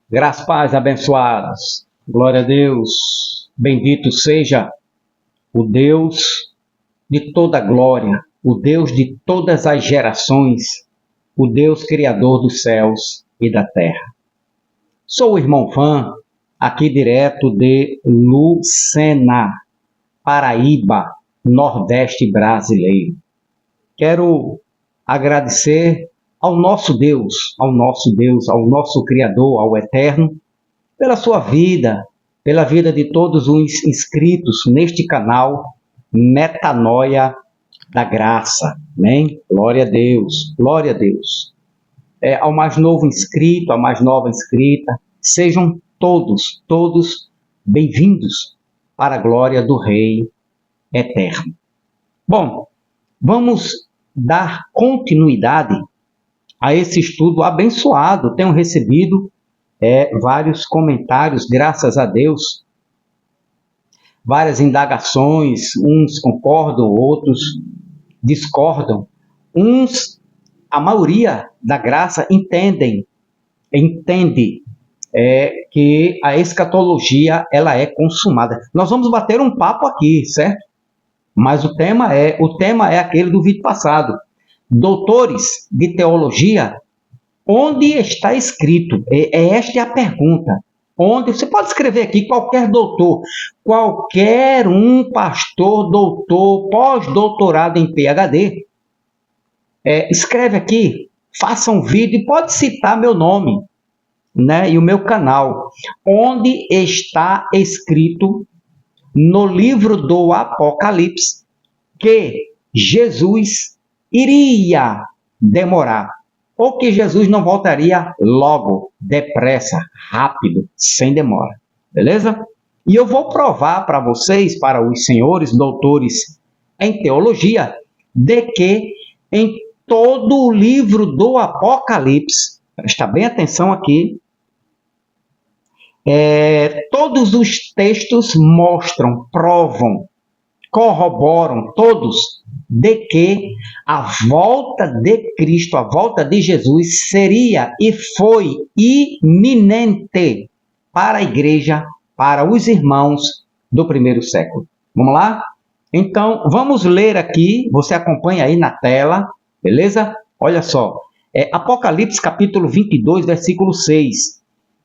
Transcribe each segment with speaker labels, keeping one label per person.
Speaker 1: Graças, paz, abençoados. Glória a Deus. Bendito seja o Deus de toda glória, o Deus de todas as gerações, o Deus criador dos céus e da terra. Sou o irmão Fã, aqui direto de Lucena, Paraíba, Nordeste brasileiro. Quero agradecer ao nosso Deus, ao nosso Criador, ao Eterno, pela sua vida, pela vida de todos os inscritos neste canal Metanoia da Graça. Amém? Glória a Deus, glória a Deus. Ao mais novo inscrito, à mais nova inscrita, sejam todos bem-vindos para a glória do Rei Eterno. Bom, vamos dar continuidade a esse estudo abençoado. Tenho recebido vários comentários, graças a Deus, várias indagações, uns concordam, outros discordam. Uns, a maioria da graça entende que a escatologia ela é consumada. Nós vamos bater um papo aqui, certo? Mas o tema é aquele do vídeo passado. Doutores de teologia, onde está escrito? Esta é a pergunta. Onde? Você pode escrever aqui, qualquer doutor, qualquer um pastor, doutor, pós-doutorado em PhD, escreve aqui, faça um vídeo e pode citar meu nome, né, e o meu canal. Onde está escrito no livro do Apocalipse que Jesus iria demorar, ou que Jesus não voltaria logo, depressa, rápido, sem demora. Beleza? E eu vou provar para vocês, para os senhores doutores em teologia, de que em todo o livro do Apocalipse, presta bem atenção aqui, todos os textos mostram, provam, corroboram todos de que a volta de Cristo, a volta de Jesus seria e foi iminente para a igreja, para os irmãos do primeiro século. Vamos lá? Então, vamos ler aqui, você acompanha aí na tela, beleza? Olha só, Apocalipse capítulo 22, versículo 6.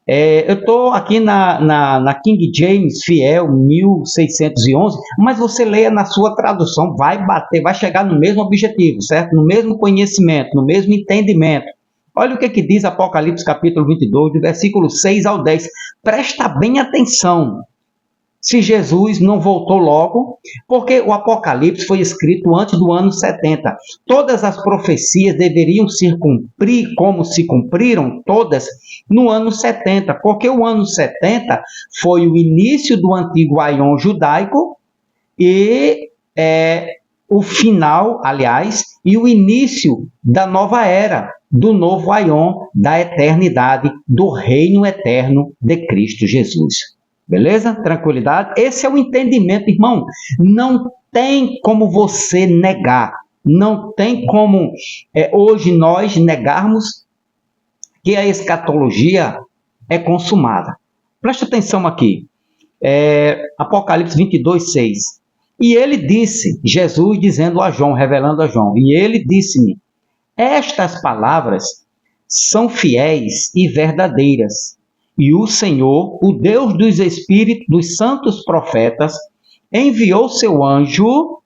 Speaker 1: Eu estou aqui na King James Fiel 1611, mas você leia na sua tradução, vai chegar no mesmo objetivo, certo? No mesmo conhecimento, no mesmo entendimento. Olha o que diz Apocalipse capítulo 22, do versículo 6 ao 10. Presta bem atenção. Se Jesus não voltou logo, porque o Apocalipse foi escrito antes do ano 70. Todas as profecias deveriam se cumprir, como se cumpriram todas, no ano 70, porque o ano 70 foi o início do antigo Aion judaico e o final, aliás, e o início da nova era, do novo Aion, da eternidade, do reino eterno de Cristo Jesus. Beleza? Tranquilidade? Esse é o entendimento, irmão. Não tem como você negar. Não tem como hoje nós negarmos que a escatologia é consumada. Preste atenção aqui. Apocalipse 22, 6. E ele disse, Jesus dizendo a João, revelando a João, e ele disse-me, estas palavras são fiéis e verdadeiras. E o Senhor, o Deus dos Espíritos, dos santos profetas, enviou seu anjo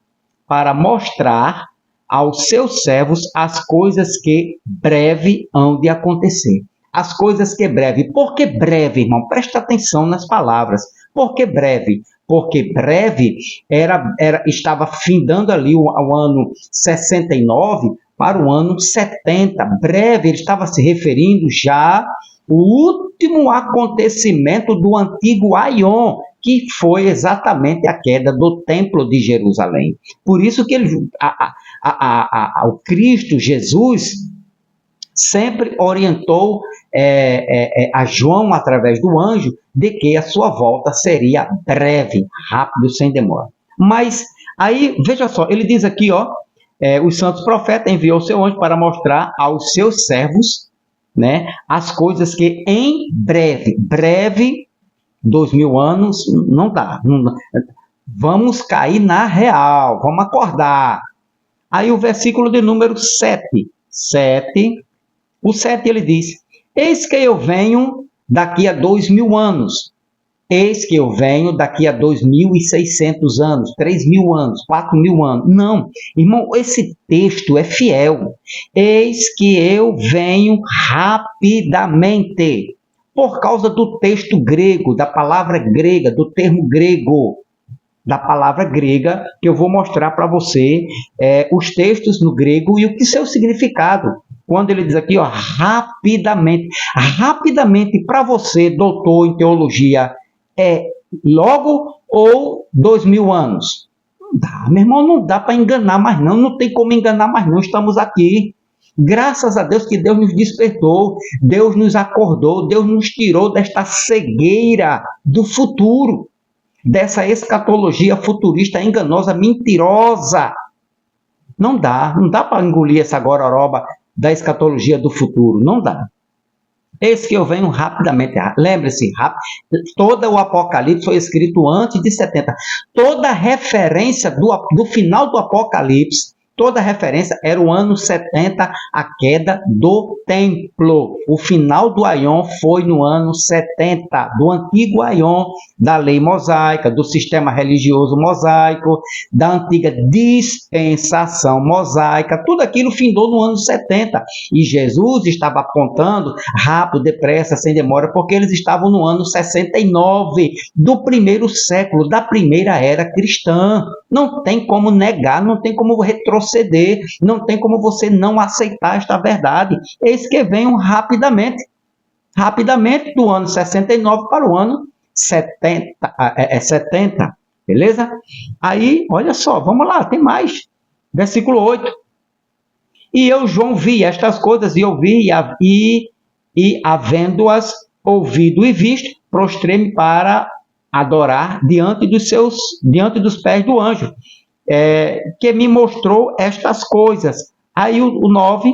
Speaker 1: para mostrar aos seus servos as coisas que breve hão de acontecer. As coisas que breve. Por que breve, irmão? Presta atenção nas palavras. Por que breve? Porque breve estava findando ali o ano 69 para o ano 70. Breve, ele estava se referindo já o último acontecimento do antigo Aion, que foi exatamente a queda do Templo de Jerusalém. Por isso que o Cristo Jesus sempre orientou a João, através do anjo, de que a sua volta seria breve, rápido, sem demora. Mas aí, veja só, ele diz aqui, os santos profetas enviou seu anjo para mostrar aos seus servos né? As coisas que em breve, 2000 anos, não dá. Vamos cair na real, vamos acordar. Aí o versículo de número 7, o 7 ele diz: eis que eu venho daqui a 2000 anos. Eis que eu venho daqui a 2.600 anos, 3.000 anos, 4.000 anos. Não, irmão, esse texto é fiel. Eis que eu venho rapidamente. Por causa do texto grego, da palavra grega, do termo grego, da palavra grega, que eu vou mostrar para você os textos no grego e o que seu significado. Quando ele diz aqui, ó, rapidamente. Rapidamente, para você, doutor em teologia, logo ou 2000 anos? Não dá, meu irmão, não dá para enganar mais não, não tem como enganar mais não, estamos aqui. Graças a Deus que Deus nos despertou, Deus nos acordou, Deus nos tirou desta cegueira do futuro, dessa escatologia futurista enganosa, mentirosa. Não dá para engolir essa gororoba da escatologia do futuro, não dá. Eis que eu venho rapidamente. Lembre-se, todo o Apocalipse foi escrito antes de 70. Toda referência do final do Apocalipse, toda referência era o ano 70, a queda do templo. O final do Aion foi no ano 70, do antigo Aion, da lei mosaica, do sistema religioso mosaico, da antiga dispensação mosaica. Tudo aquilo findou no ano 70. E Jesus estava apontando rápido, depressa, sem demora, porque eles estavam no ano 69 do primeiro século, da primeira era cristã. Não tem como negar, não tem como retroceder, não tem como você não aceitar esta verdade. Eis que venham rapidamente do ano 69 para o ano 70, beleza? Aí, olha só, vamos lá, tem mais. Versículo 8. E eu, João, vi estas coisas, e ouvi, e havendo-as ouvido e visto, prostrei-me para adorar diante dos pés do anjo, que me mostrou estas coisas. Aí o 9,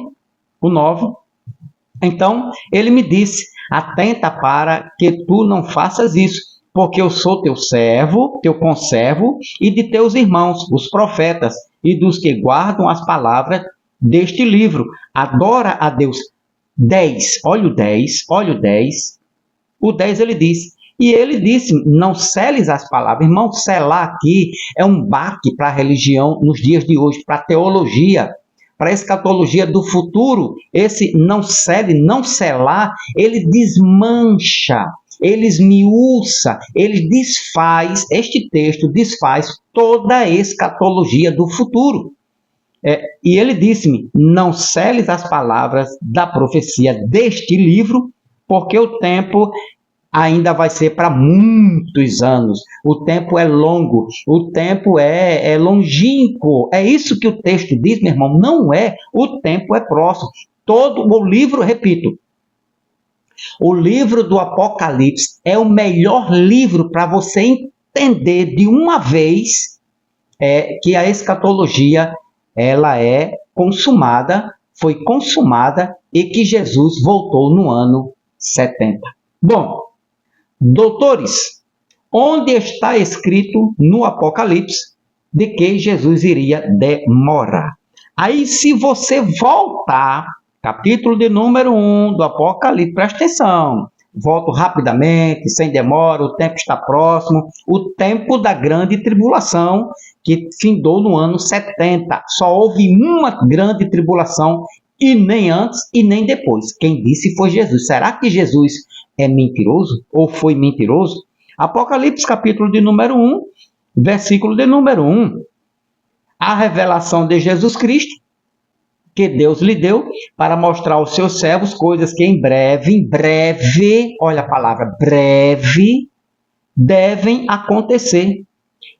Speaker 1: então ele me disse: atenta para que tu não faças isso, porque eu sou teu servo, teu conservo, e de teus irmãos, os profetas, e dos que guardam as palavras deste livro. Adora a Deus. 10, olha o 10. O 10 ele diz: e ele disse, não seles as palavras. Irmão, selar aqui é um baque para a religião nos dias de hoje, para a teologia, para a escatologia do futuro. Esse não cele, não selar, ele desmancha, ele esmiuça, ele desfaz, este texto desfaz toda a escatologia do futuro. E ele disse-me, não seles as palavras da profecia deste livro, porque o tempo ainda vai ser para muitos anos. O tempo é longo, o tempo é longínquo. É isso que o texto diz, meu irmão, não é. O tempo é próximo. Todo o livro, repito, o livro do Apocalipse é o melhor livro para você entender de uma vez que a escatologia ela foi consumada e que Jesus voltou no ano 70. Bom, doutores, onde está escrito no Apocalipse de que Jesus iria demorar? Aí, se você voltar, capítulo de número 1 do Apocalipse, presta atenção, volto rapidamente, sem demora, o tempo está próximo, o tempo da grande tribulação, que findou no ano 70. Só houve uma grande tribulação, e nem antes e nem depois. Quem disse foi Jesus. Será que Jesus é mentiroso? Ou foi mentiroso? Apocalipse, capítulo de número 1, versículo de número 1. A revelação de Jesus Cristo, que Deus lhe deu para mostrar aos seus servos coisas que em breve, olha a palavra breve, devem acontecer.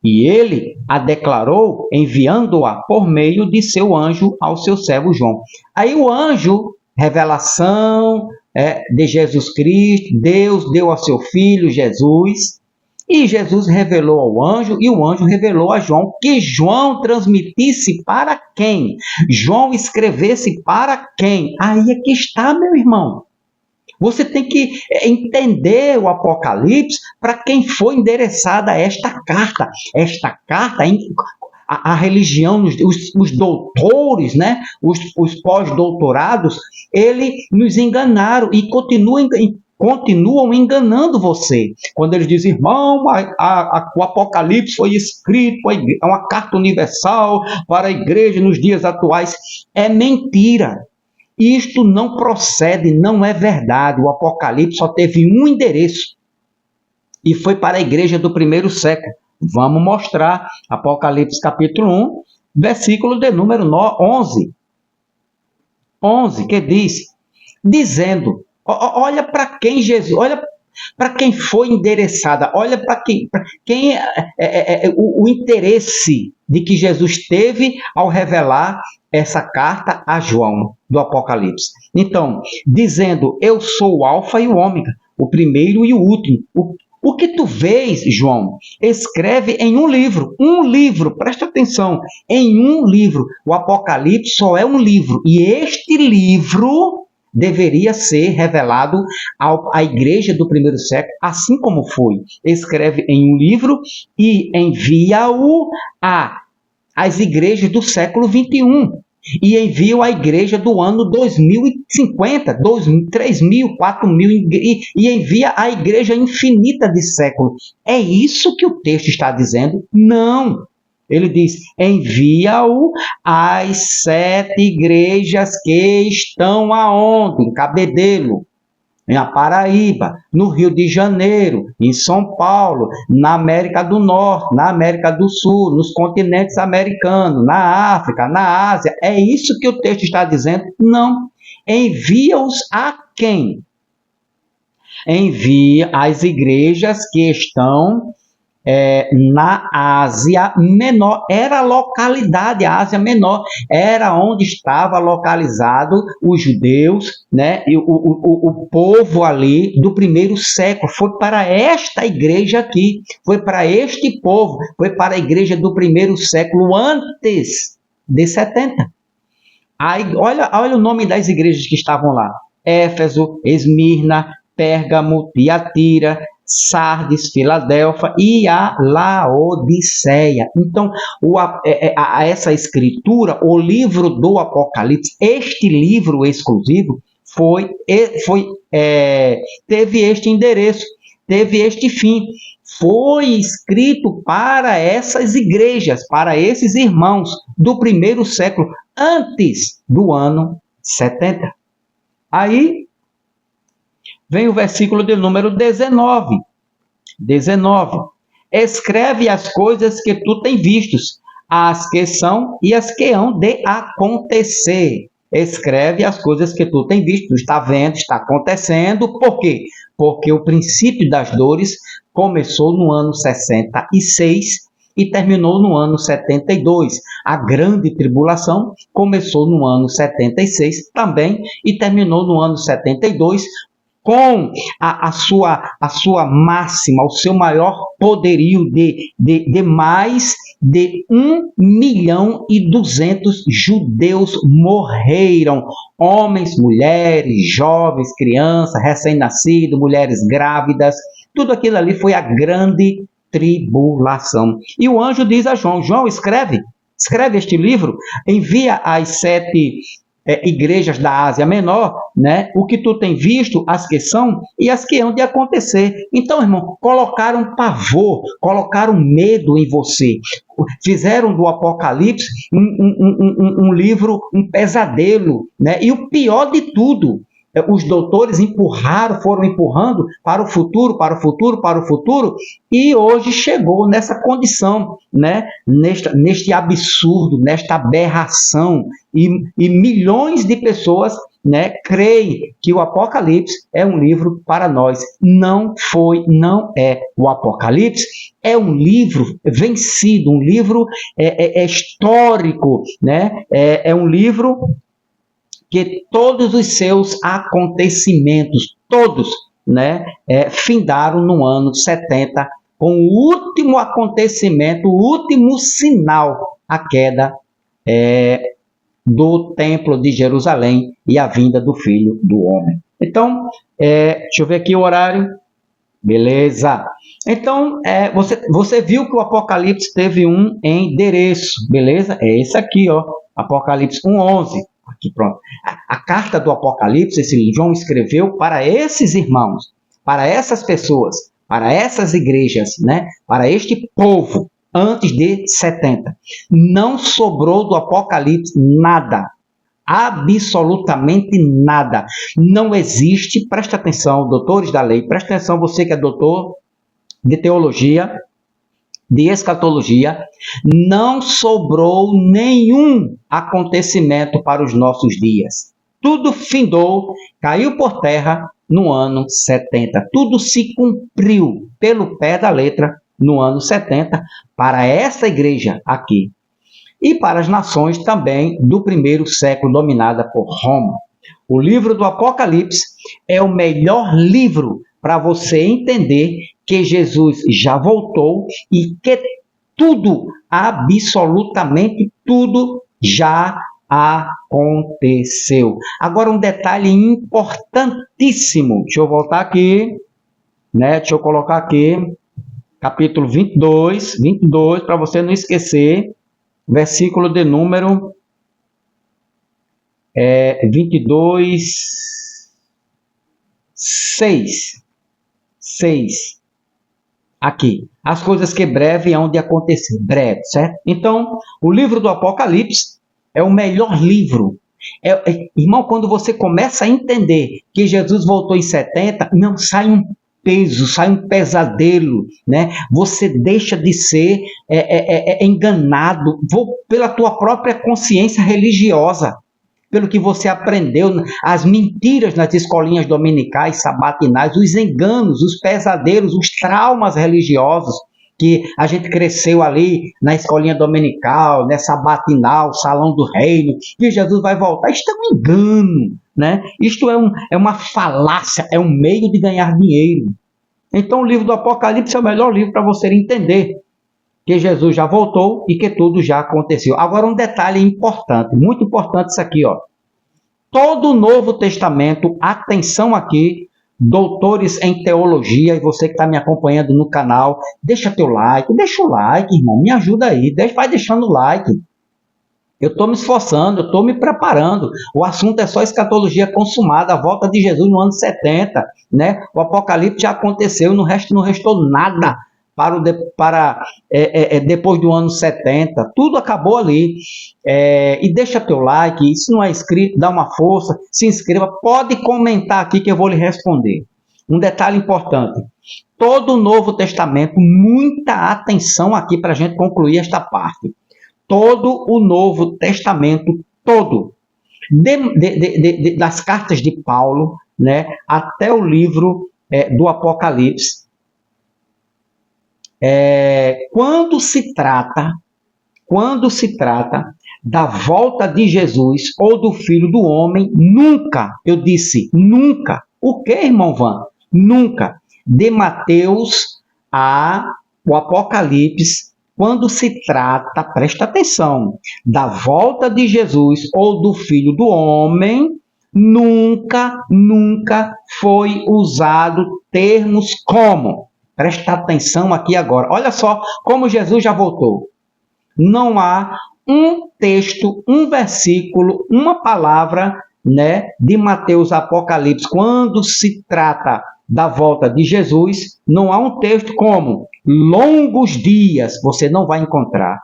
Speaker 1: E ele a declarou enviando-a por meio de seu anjo ao seu servo João. Aí o anjo, revelação de Jesus Cristo, Deus deu ao seu filho Jesus, e Jesus revelou ao anjo, e o anjo revelou a João, que João transmitisse para quem? João escrevesse para quem? Aí é que está, meu irmão. Você tem que entender o Apocalipse para quem foi endereçada esta carta. Esta carta, a religião, os doutores, né? Os pós-doutorados, eles nos enganaram e continuam enganando você. Quando eles dizem, irmão, o Apocalipse foi escrito, é uma carta universal para a igreja nos dias atuais. É mentira. Isto não procede, não é verdade. O Apocalipse só teve um endereço e foi para a igreja do primeiro século. Vamos mostrar Apocalipse capítulo 1, versículo de número 11. 11, que diz, dizendo, olha para quem Jesus, olha para quem foi endereçada, olha para quem o interesse de que Jesus teve ao revelar essa carta a João do Apocalipse. Então, dizendo, eu sou o alfa e o ômega, o primeiro e o último. O que tu vês, João, escreve em um livro, presta atenção, em um livro. O Apocalipse só é um livro, e este livro deveria ser revelado à igreja do primeiro século, assim como foi. Escreve em um livro e envia-o às igrejas do século 21. E envia à igreja do ano 2050, 3.000, 4.000, e envia à igreja infinita de séculos. É isso que o texto está dizendo? Não. Ele diz, envia-o às 7 igrejas que estão aonde? Em Cabedelo, em Paraíba, no Rio de Janeiro, em São Paulo, na América do Norte, na América do Sul, nos continentes americanos, na África, na Ásia. É isso que o texto está dizendo? Não. Envia-os a quem? Envia às igrejas que estão na Ásia Menor. Era a localidade, a Ásia Menor, era onde estava localizado os judeus, né? E o povo ali do primeiro século. Foi para esta igreja aqui, foi para este povo, foi para a igreja do primeiro século antes de 70. Aí, olha o nome das igrejas que estavam lá: Éfeso, Esmirna, Pérgamo, Tiatira, Sardes, Filadélfia e a Laodiceia. Então, essa escritura, o livro do Apocalipse, este livro exclusivo, teve este endereço, teve este fim. Foi escrito para essas igrejas, para esses irmãos do primeiro século, antes do ano 70. Aí vem o versículo de número 19. 19. Escreve as coisas que tu tens vistos, as que são e as que hão de acontecer. Escreve as coisas que tu tens visto, tu está vendo, está acontecendo. Por quê? Porque o princípio das dores começou no ano 66 e terminou no ano 72. A grande tribulação começou no ano 76 também e terminou no ano 72, com a sua máxima, o seu maior poderio de mais de 1.200.000 judeus morreram. Homens, mulheres, jovens, crianças, recém-nascidos, mulheres grávidas. Tudo aquilo ali foi a grande tribulação. E o anjo diz a João, João, escreve este livro, envia às 7 igrejas da Ásia Menor, né? O que tu tem visto, as que são e as que hão de acontecer. Então, irmão, colocaram pavor, colocaram medo em você. Fizeram do Apocalipse um livro, um pesadelo, né? E o pior de tudo, os doutores foram empurrando para o futuro, e hoje chegou nessa condição, né? Neste absurdo, nesta aberração, e milhões de pessoas, né, creem que o Apocalipse é um livro para nós. Não é. O Apocalipse é um livro vencido, um livro histórico, né? É um livro que todos os seus acontecimentos, todos, né, findaram no ano 70, com o último acontecimento, o último sinal, a queda do Templo de Jerusalém e a vinda do Filho do Homem. Então, deixa eu ver aqui o horário. Beleza. Então, você viu que o Apocalipse teve um endereço, beleza? É esse aqui, ó, Apocalipse 1:11. Aqui, pronto. A carta do Apocalipse, esse João escreveu para esses irmãos, para essas pessoas, para essas igrejas, né? Para este povo, antes de 70. Não sobrou do Apocalipse nada. Absolutamente nada. Não existe, presta atenção, doutores da lei, presta atenção, você que é doutor de teologia, de escatologia, não sobrou nenhum acontecimento para os nossos dias. Tudo findou, caiu por terra no ano 70. Tudo se cumpriu pelo pé da letra no ano 70 para essa igreja aqui. E para as nações também do primeiro século dominada por Roma. O livro do Apocalipse é o melhor livro para você entender que Jesus já voltou e que tudo, absolutamente tudo, já aconteceu. Agora um detalhe importantíssimo, deixa eu voltar aqui, né? Deixa eu colocar aqui, capítulo 22, para você não esquecer, versículo de número 22, 6. Aqui, as coisas que breve hão de acontecer, breve, certo? Então, o livro do Apocalipse é o melhor livro. Irmão, quando você começa a entender que Jesus voltou em 70, não sai um peso, sai um pesadelo, né? Você deixa de ser enganado pela tua própria consciência religiosa, pelo que você aprendeu, as mentiras nas escolinhas dominicais, sabatinais, os enganos, os pesadelos, os traumas religiosos que a gente cresceu ali na escolinha dominical, né, sabatinal, salão do reino, que Jesus vai voltar. Isto é um engano, né? Isto é uma falácia, é um meio de ganhar dinheiro. Então o livro do Apocalipse é o melhor livro para você entender que Jesus já voltou e que tudo já aconteceu. Agora um detalhe importante, muito importante isso aqui, ó. Todo o Novo Testamento, atenção aqui, doutores em teologia, e você que está me acompanhando no canal, deixa teu like, deixa o like, irmão, me ajuda aí, vai deixando o like. Eu estou me esforçando, eu estou me preparando. O assunto é só escatologia consumada, a volta de Jesus no ano 70, né? O Apocalipse já aconteceu, não restou nada depois do ano 70, tudo acabou ali. E deixa teu like, se não é inscrito, dá uma força, se inscreva, pode comentar aqui que eu vou lhe responder. Um detalhe importante, todo o Novo Testamento, muita atenção aqui para a gente concluir esta parte. Todo o Novo Testamento, todo, das cartas de Paulo, né, até o livro do Apocalipse, quando se trata da volta de Jesus ou do Filho do Homem, nunca, eu disse nunca, o que, irmão Van? Nunca, de Mateus o Apocalipse, quando se trata, presta atenção, da volta de Jesus ou do Filho do Homem, nunca foi usado termos como. Presta atenção aqui agora. Olha só como Jesus já voltou. Não há um texto, um versículo, uma palavra, né, de Mateus Apocalipse, quando se trata da volta de Jesus, não há um texto como longos dias, você não vai encontrar.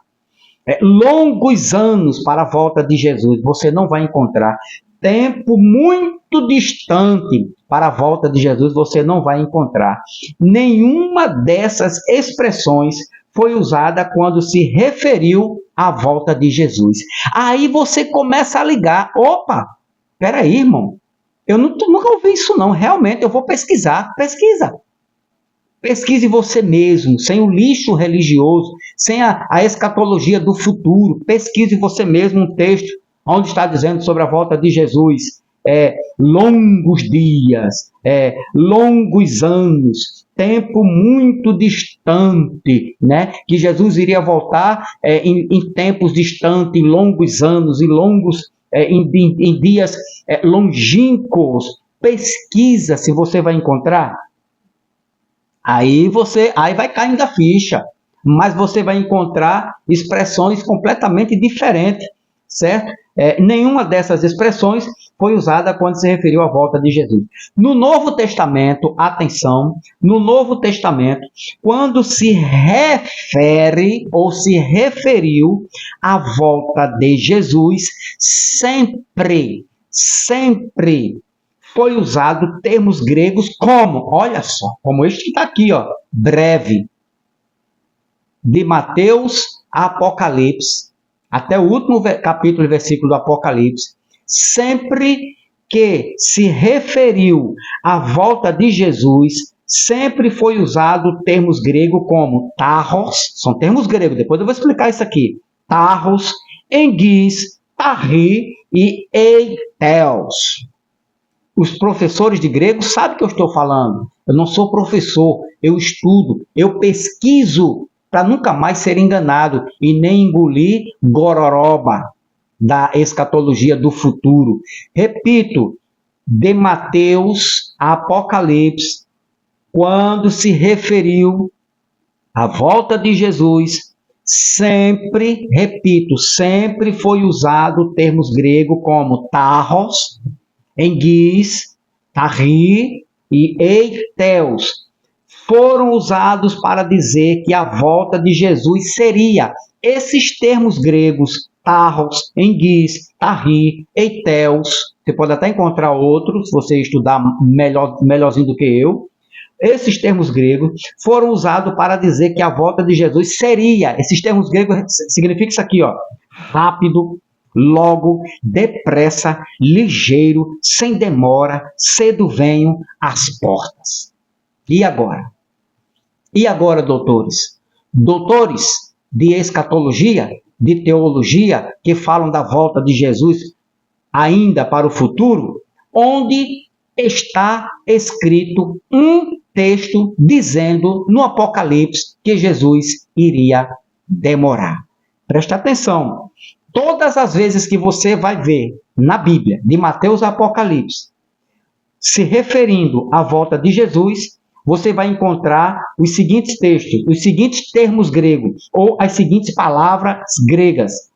Speaker 1: Longos anos para a volta de Jesus, você não vai encontrar. Tempo muito distante para a volta de Jesus, você não vai encontrar. Nenhuma dessas expressões foi usada quando se referiu à volta de Jesus. Aí você começa a ligar. Opa, peraí, irmão. Eu nunca ouvi isso não. Realmente, eu vou pesquisar. Pesquise você mesmo, sem o lixo religioso, sem a escatologia do futuro. Pesquise você mesmo um texto onde está dizendo sobre a volta de Jesus. Longos dias, longos anos, tempo muito distante, né? Que Jesus iria voltar em tempos distantes, longos anos e longos, em dias longínquos, pesquisa se você vai encontrar. Aí vai caindo a ficha, mas você vai encontrar expressões completamente diferentes, certo? Nenhuma dessas expressões foi usada quando se referiu à volta de Jesus. No Novo Testamento, atenção, no Novo Testamento, quando se refere ou se referiu à volta de Jesus, sempre foi usado termos gregos como, olha só, como este que está aqui, ó, breve, de Mateus a Apocalipse, até o último capítulo e versículo do Apocalipse, sempre que se referiu à volta de Jesus, sempre foi usado termos gregos como tarros, são termos gregos, depois eu vou explicar isso aqui, tarros, enguis, tarri e eitheos. Os professores de grego sabem o que eu estou falando. Eu não sou professor, eu estudo, eu pesquiso para nunca mais ser enganado e nem engolir gororoba da escatologia do futuro. Repito, de Mateus a Apocalipse, quando se referiu à volta de Jesus, sempre, repito, sempre foi usado termos gregos como tarros, enguis, tarri e eitheus. Foram usados para dizer que a volta de Jesus seria. Esses termos gregos, tarros, enguis, tarri, eitheus, você pode até encontrar outros, se você estudar melhorzinho do que eu. Esses termos gregos foram usados para dizer que a volta de Jesus seria. Esses termos gregos significam isso aqui, ó, rápido, logo, depressa, ligeiro, sem demora, cedo venho às portas. E agora? E agora, doutores? Doutores de escatologia, de teologia, que falam da volta de Jesus ainda para o futuro, onde está escrito um texto dizendo no Apocalipse que Jesus iria demorar. Preste atenção. Todas as vezes que você vai ver na Bíblia, de Mateus a Apocalipse, se referindo à volta de Jesus, você vai encontrar os seguintes textos, os seguintes termos gregos, ou as seguintes palavras gregas.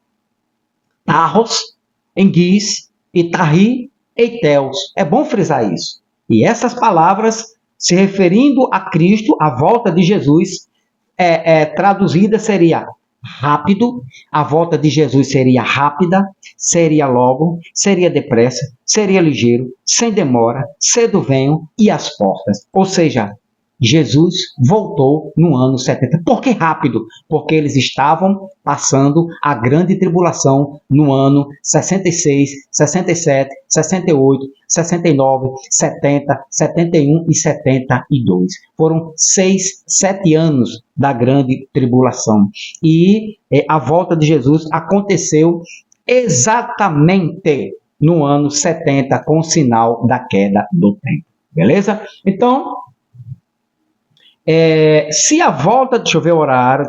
Speaker 1: Tarros, enguis, tarri, eitheus. É bom frisar isso. E essas palavras, se referindo a Cristo, à volta de Jesus, traduzida seria rápido, a volta de Jesus seria rápida, seria logo, seria depressa, seria ligeiro, sem demora, cedo venho e às portas. Ou seja, Jesus voltou no ano 70. Por que rápido? Porque eles estavam passando a grande tribulação no ano 66, 67, 68, 69, 70, 71 e 72. Foram 7 anos da grande tribulação. E a volta de Jesus aconteceu exatamente no ano 70, com o sinal da queda do tempo. Beleza? Então, se a volta, deixa eu ver o horário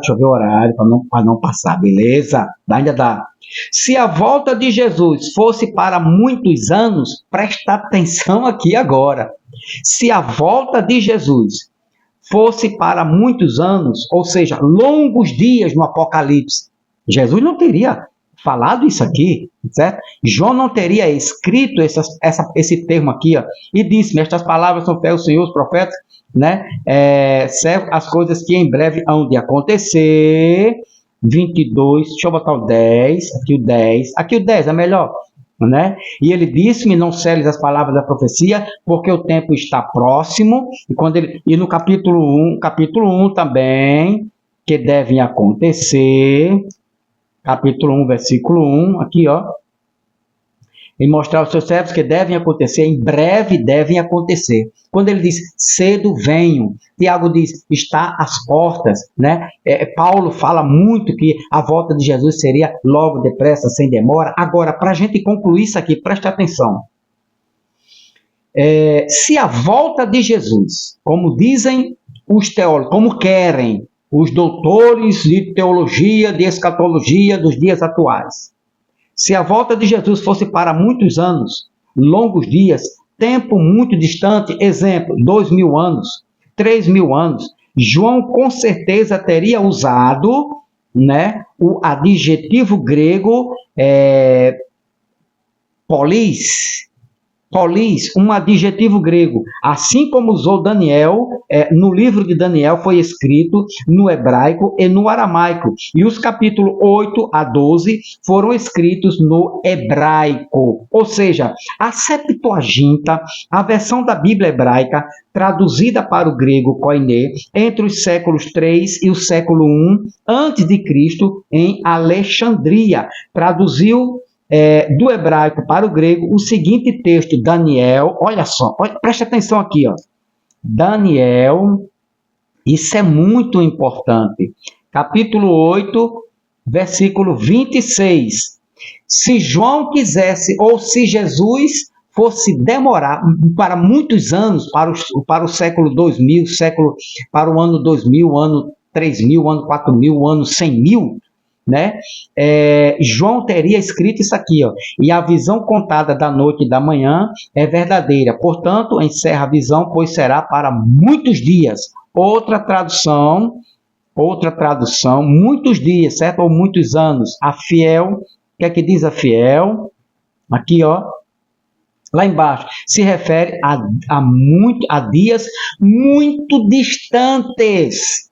Speaker 1: para não passar, beleza? Ainda dá. Se a volta de Jesus fosse para muitos anos, presta atenção aqui agora. Se a volta de Jesus fosse para muitos anos, ou seja, longos dias no Apocalipse, Jesus não teria falado isso aqui, certo? João não teria escrito esse termo aqui, ó, e disse: estas palavras são fé ao Senhor, os profetas, né? As coisas que em breve hão de acontecer. 22, deixa eu botar o 10, aqui o 10 é melhor, né? E ele disse-me: não seles as palavras da profecia, porque o tempo está próximo. E no capítulo 1 também, que devem acontecer, capítulo 1, versículo 1, aqui, ó, e mostrar aos seus servos que devem acontecer, em breve devem acontecer. Quando ele diz, cedo venho, Tiago diz, está às portas, né? Paulo fala muito que a volta de Jesus seria logo, depressa, sem demora. Agora, para a gente concluir isso aqui, preste atenção. Se a volta de Jesus, como dizem os teólogos, como querem os doutores de teologia, de escatologia dos dias atuais, se a volta de Jesus fosse para muitos anos, longos dias, tempo muito distante, exemplo, 2.000 anos, 3.000 anos, João com certeza teria usado, né, o adjetivo grego polis, um adjetivo grego, assim como usou Daniel, no livro de Daniel foi escrito no hebraico e no aramaico, e os capítulos 8 a 12 foram escritos no hebraico, ou seja, a Septuaginta, a versão da Bíblia hebraica, traduzida para o grego koiné, entre os séculos 3 e o século 1 antes de Cristo, em Alexandria, traduziu do hebraico para o grego o seguinte texto, Daniel, olha só, preste atenção aqui, ó. Daniel, isso é muito importante, capítulo 8, versículo 26. Se João quisesse, ou se Jesus fosse demorar para muitos anos, para o século 2000, para o ano 2000, ano 3000, ano 4000, ano 100.000, né? João teria escrito isso aqui, ó, e a visão contada da noite e da manhã é verdadeira, portanto encerra a visão, pois será para muitos dias. Outra tradução, muitos dias, certo? Ou muitos anos. A Fiel, o que é que diz a Fiel? Aqui, ó, lá embaixo, se refere a dias muito distantes.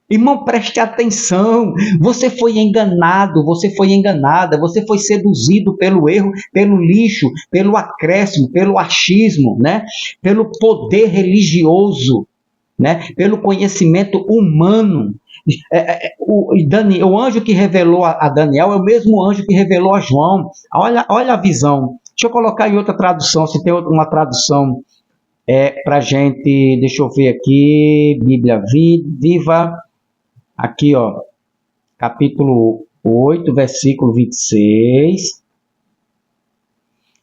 Speaker 1: Irmão, preste atenção, você foi enganado, você foi enganada, você foi seduzido pelo erro, pelo lixo, pelo acréscimo, pelo achismo, né? Pelo poder religioso, né? Pelo conhecimento humano. O anjo que revelou a Daniel é o mesmo anjo que revelou a João. Olha a visão. Deixa eu colocar em outra tradução, se tem uma tradução para gente, deixa eu ver aqui, Bíblia Viva. Aqui, ó, capítulo 8, versículo 26.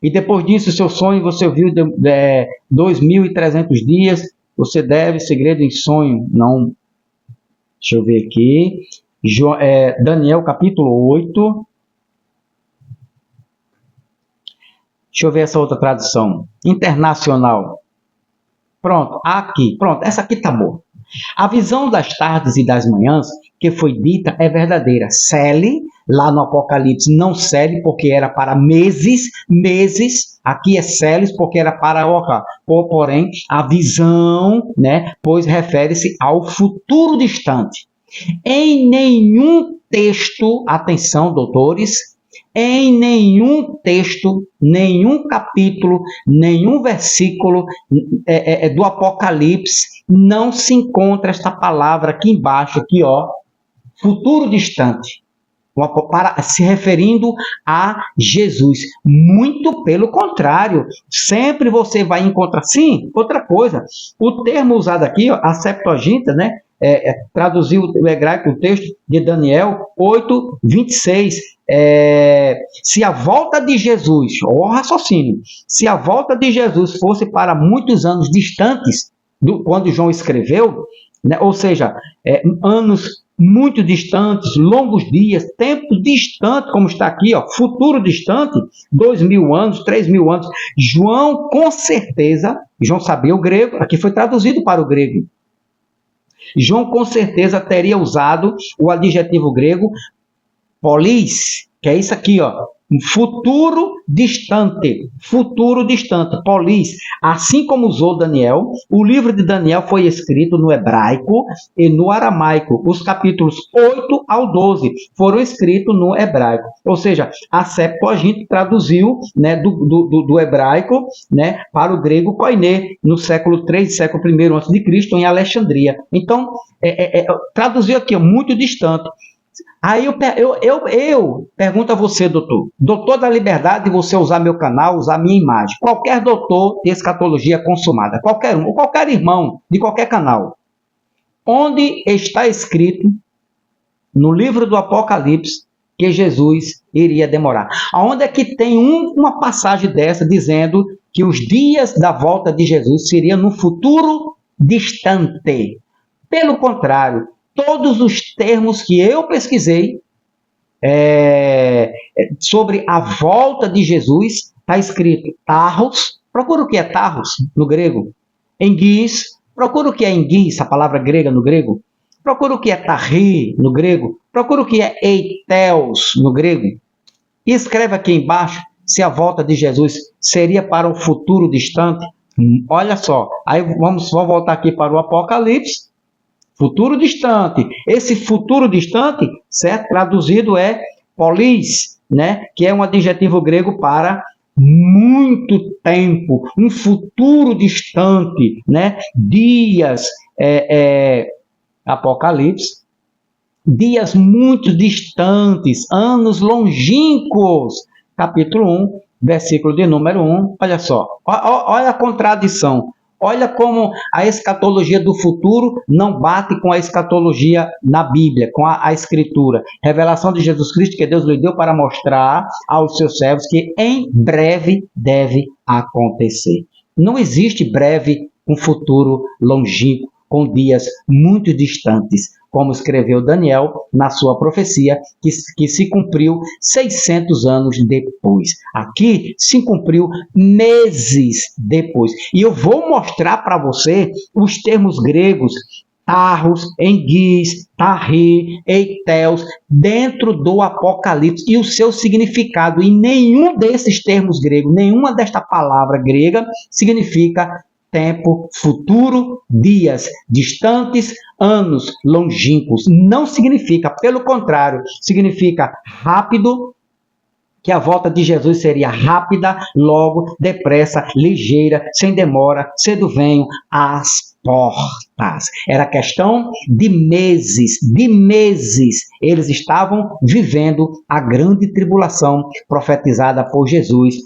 Speaker 1: E depois disso, seu sonho, você viu 2.300 dias, você deve, segredo em sonho, não. Deixa eu ver aqui. Daniel, capítulo 8. Deixa eu ver essa outra tradução. Internacional. Pronto, essa aqui tá boa. A visão das tardes e das manhãs que foi dita é verdadeira. Cele, lá no Apocalipse, não cele porque era para meses. Aqui é celes porque era para porém, a visão, né, pois refere-se ao futuro distante. Em nenhum texto, atenção, doutores, em nenhum texto, nenhum capítulo, nenhum versículo do Apocalipse não se encontra esta palavra aqui embaixo, aqui, ó, futuro distante, se referindo a Jesus. Muito pelo contrário, sempre você vai encontrar. Sim, outra coisa, o termo usado aqui, ó, a Septuaginta, né? Traduziu o hebraico, o texto de Daniel 8, 26. Se a volta de Jesus, o raciocínio, se a volta de Jesus fosse para muitos anos distantes, quando João escreveu, né, ou seja, anos muito distantes, longos dias, tempo distante, como está aqui, ó, futuro distante, 2.000 anos, 3.000 anos, João com certeza, João sabia o grego, aqui foi traduzido para o grego, João com certeza teria usado o adjetivo grego polis, que é isso aqui, ó, futuro distante, polis, assim como usou Daniel. O livro de Daniel foi escrito no hebraico e no aramaico. Os capítulos 8 ao 12 foram escritos no hebraico. Ou seja, a Septuaginta traduziu, né, do hebraico, né, para o grego koiné, no século 3, século 1 a.C., em Alexandria. Então, traduziu aqui, muito distante. Aí eu pergunto a você, doutor da liberdade de você usar meu canal, usar minha imagem, qualquer doutor de escatologia consumada, qualquer um, ou qualquer irmão de qualquer canal, onde está escrito no livro do Apocalipse que Jesus iria demorar? Aonde é que tem uma passagem dessa dizendo que os dias da volta de Jesus seriam no futuro distante? Pelo contrário, todos os termos que eu pesquisei sobre a volta de Jesus, está escrito Tarros, Procura o que é tarros no grego. Enguis, procura o que é enguis, a palavra grega no grego. Procura o que é tarri no grego. Procura o que é eiteus no grego. E escreve aqui embaixo se a volta de Jesus seria para um futuro distante. Olha só, aí vamos voltar aqui para o Apocalipse. Futuro distante. Esse futuro distante, certo? Traduzido é polis, né? Que é um adjetivo grego para muito tempo, um futuro distante, né? Dias, Apocalipse, dias muito distantes, anos longínquos. Capítulo 1, versículo de número 1. Olha só, olha a contradição. Olha como a escatologia do futuro não bate com a escatologia na Bíblia, com a Escritura. Revelação de Jesus Cristo que Deus lhe deu para mostrar aos seus servos que em breve deve acontecer. Não existe breve um futuro longínquo, com dias muito distantes, como escreveu Daniel na sua profecia, que se cumpriu 600 anos depois. Aqui se cumpriu meses depois. E eu vou mostrar para você os termos gregos, tarros, enguis, tarri, eiteus, dentro do Apocalipse e o seu significado. E nenhum desses termos gregos, nenhuma desta palavra grega significa tempo futuro, dias distantes, anos longínquos. Não significa, pelo contrário, significa rápido, que a volta de Jesus seria rápida, logo, depressa, ligeira, sem demora, cedo venho às portas. Era questão de meses, eles estavam vivendo a grande tribulação profetizada por Jesus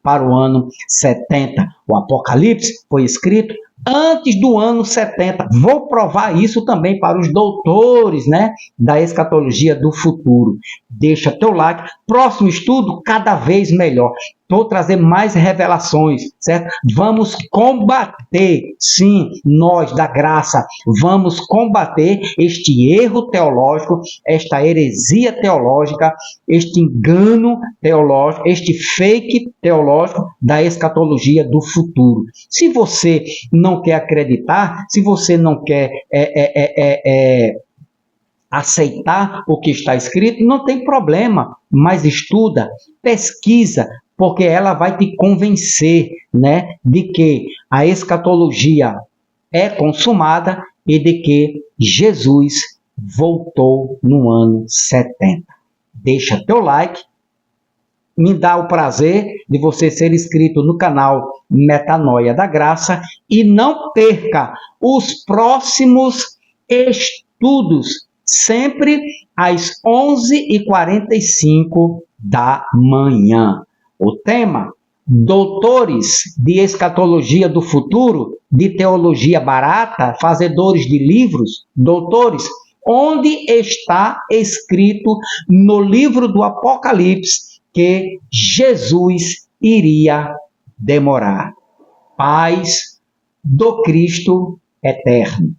Speaker 1: para o ano 70. O Apocalipse foi escrito antes do ano 70. Vou provar isso também para os doutores, né, da escatologia do futuro. Deixa teu like. Próximo estudo, cada vez melhor. Vou trazer mais revelações, certo? Vamos combater, sim, nós da graça, vamos combater este erro teológico, esta heresia teológica, este engano teológico, este fake teológico da escatologia do futuro. Se você não quer acreditar, se você não quer aceitar o que está escrito, não tem problema, mas estuda, pesquisa, porque ela vai te convencer, né, de que a escatologia é consumada e de que Jesus voltou no ano 70. Deixa teu like, me dá o prazer de você ser inscrito no canal Metanoia da Graça e não perca os próximos estudos, sempre às 11h45 da manhã. O tema: doutores de escatologia do futuro, de teologia barata, fazedores de livros, doutores, onde está escrito no livro do Apocalipse que Jesus iria demorar. Paz do Cristo eterno.